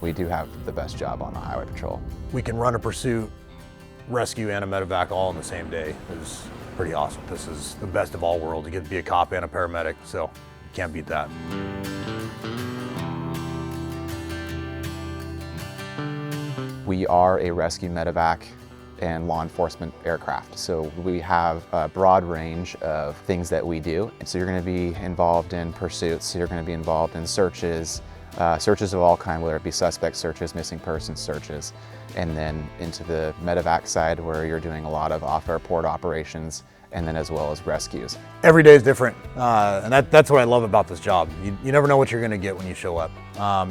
we do have the best job on the highway patrol. We can run a pursuit, rescue, and a medevac all in the same day. It's pretty awesome. This is the best of all worlds. You get to be a cop and a paramedic, so you can't beat that. We are a rescue, medevac, and law enforcement aircraft. So we have a broad range of things that we do. So you're going to be involved in pursuits, you're going to be involved in searches, searches of all kinds, whether it be suspect searches, missing persons searches, and then into the medevac side where you're doing a lot of off-airport operations, and then as well as rescues. Every day is different, and that's what I love about this job. You never know what you're going to get when you show up.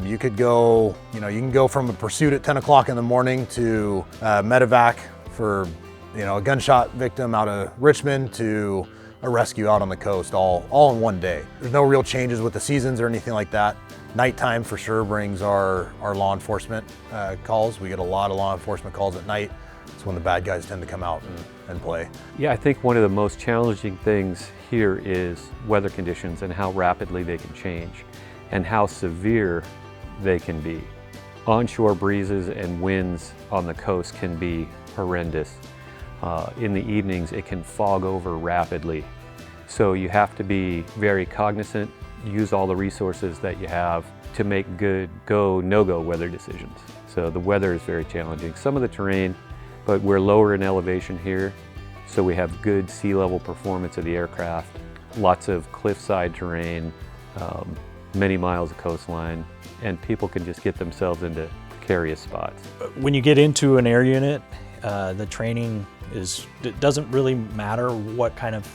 You could go, you can go from a pursuit at 10 o'clock in the morning to medevac for, a gunshot victim out of Richmond to a rescue out on the coast, all in one day. There's no real changes with the seasons or anything like that. Nighttime for sure brings our law enforcement calls. We get a lot of law enforcement calls at night. It's when the bad guys tend to come out and play. Yeah, I think one of the most challenging things here is weather conditions and how rapidly they can change and how severe they can be. Onshore breezes and winds on the coast can be horrendous. In the evenings, it can fog over rapidly. So you have to be very cognizant, use all the resources that you have to make good go, no-go weather decisions. So the weather is very challenging. Some of the terrain, but we're lower in elevation here, so we have good sea level performance of the aircraft, lots of cliffside terrain, many miles of coastline, and people can just get themselves into precarious spots. When you get into an air unit, the training it doesn't really matter what kind of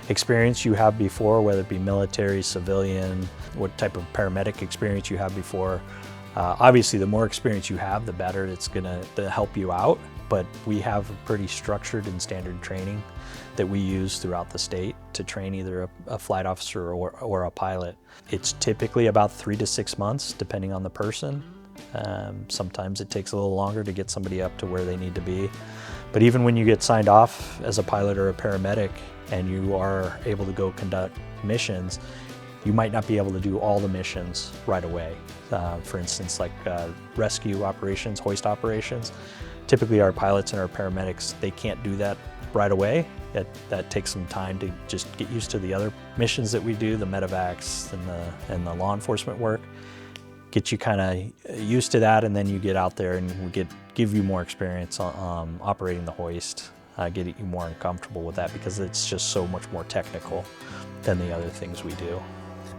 experience you have before, whether it be military, civilian, what type of paramedic experience you have before. Obviously, the more experience you have, the better it's going to help you out. But we have a pretty structured and standard training that we use throughout the state to train either a flight officer or a pilot. It's typically about 3 to 6 months, depending on the person. Sometimes it takes a little longer to get somebody up to where they need to be. But even when you get signed off as a pilot or a paramedic and you are able to go conduct missions, you might not be able to do all the missions right away. For instance, like rescue operations, hoist operations. Typically our pilots and our paramedics, they can't do that right away. That takes some time to just get used to the other missions that we do, the medevacs and the law enforcement work. Get you kind of used to that, and then you get out there and we give you more experience on operating the hoist, get you more uncomfortable with that because it's just so much more technical than the other things we do.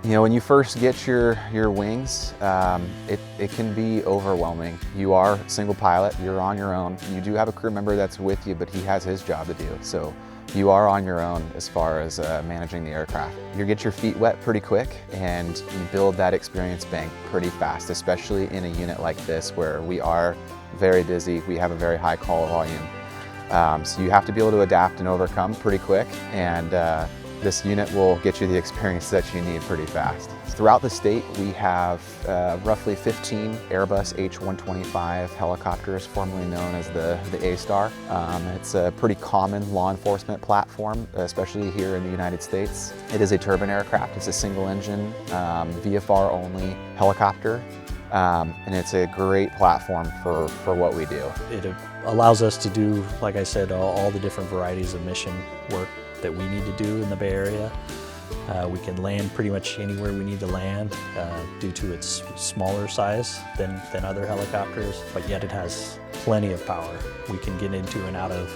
When you first get your wings, it can be overwhelming. You are a single pilot, you're on your own. You do have a crew member that's with you, but he has his job to do. So you are on your own as far as managing the aircraft. You get your feet wet pretty quick and you build that experience bank pretty fast, especially in a unit like this where we are very busy, we have a very high call volume. So you have to be able to adapt and overcome pretty quick, and this unit will get you the experience that you need pretty fast. Throughout the state, we have roughly 15 Airbus H-125 helicopters, formerly known as the A-Star. It's a pretty common law enforcement platform, especially here in the United States. It is a turbine aircraft. It's a single engine, VFR only helicopter. And it's a great platform for what we do. It allows us to do, like I said, all the different varieties of mission work that we need to do in the Bay Area. We can land pretty much anywhere we need to land due to its smaller size than other helicopters, but yet it has plenty of power. We can get into and out of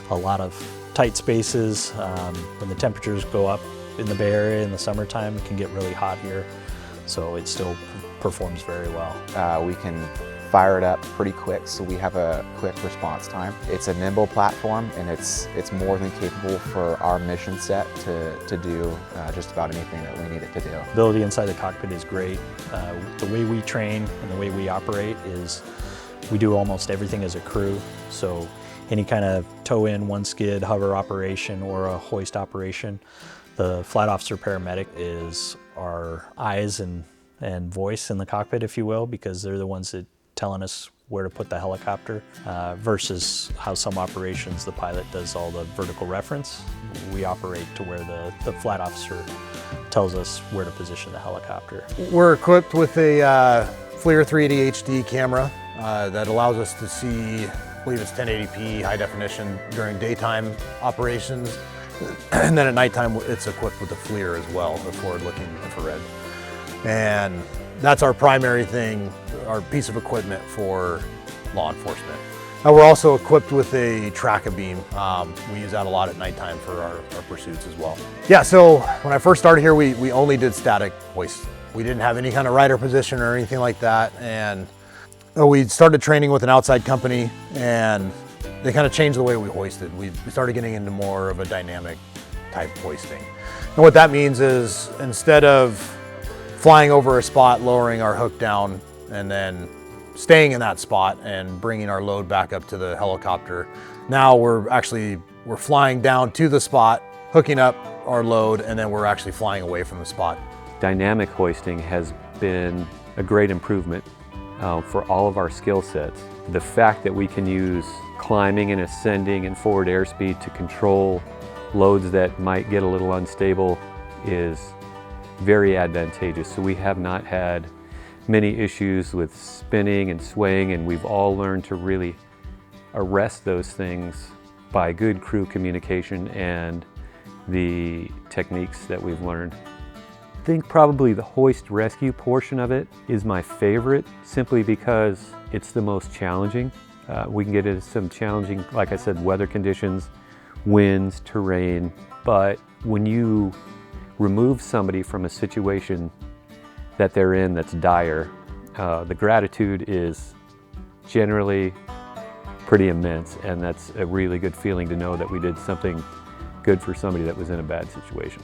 a lot of tight spaces. When the temperatures go up in the Bay Area in the summertime, it can get really hot here, so it still performs very well. We can fire it up pretty quick, so we have a quick response time. It's a nimble platform, and it's more than capable for our mission set to do just about anything that we need it to do. Ability inside the cockpit is great. The way we train and the way we operate is we do almost everything as a crew. So any kind of tow-in, one-skid, hover operation, or a hoist operation, the flight officer paramedic is our eyes and voice in the cockpit, if you will, because they're the ones that telling us where to put the helicopter versus how some operations the pilot does all the vertical reference. We operate to where the flight officer tells us where to position the helicopter. We're equipped with a FLIR 380 HD camera that allows us to see, I believe it's 1080p high definition during daytime operations. And then at nighttime, it's equipped with the FLIR as well, the forward-looking infrared. And that's our primary thing, our piece of equipment for law enforcement. We're also equipped with a track-a-beam. We use that a lot at nighttime for our pursuits as well. Yeah, so when I first started here, we only did static hoist. We didn't have any kind of rider position or anything like that. And we started training with an outside company, and they kind of changed the way we hoisted. We started getting into more of a dynamic type hoisting. And what that means is instead of flying over a spot, lowering our hook down, and then staying in that spot and bringing our load back up to the helicopter, now we're flying down to the spot, hooking up our load, and then we're actually flying away from the spot. Dynamic hoisting has been a great improvement for all of our skill sets. The fact that we can use climbing and ascending and forward airspeed to control loads that might get a little unstable is very advantageous. So we have not had many issues with spinning and swaying, and we've all learned to really arrest those things by good crew communication and the techniques that we've learned. I think probably the hoist rescue portion of it is my favorite, simply because it's the most challenging. We can get into some challenging, like I said, weather conditions, winds, terrain, but when you remove somebody from a situation that they're in that's dire, the gratitude is generally pretty immense, and that's a really good feeling to know that we did something good for somebody that was in a bad situation.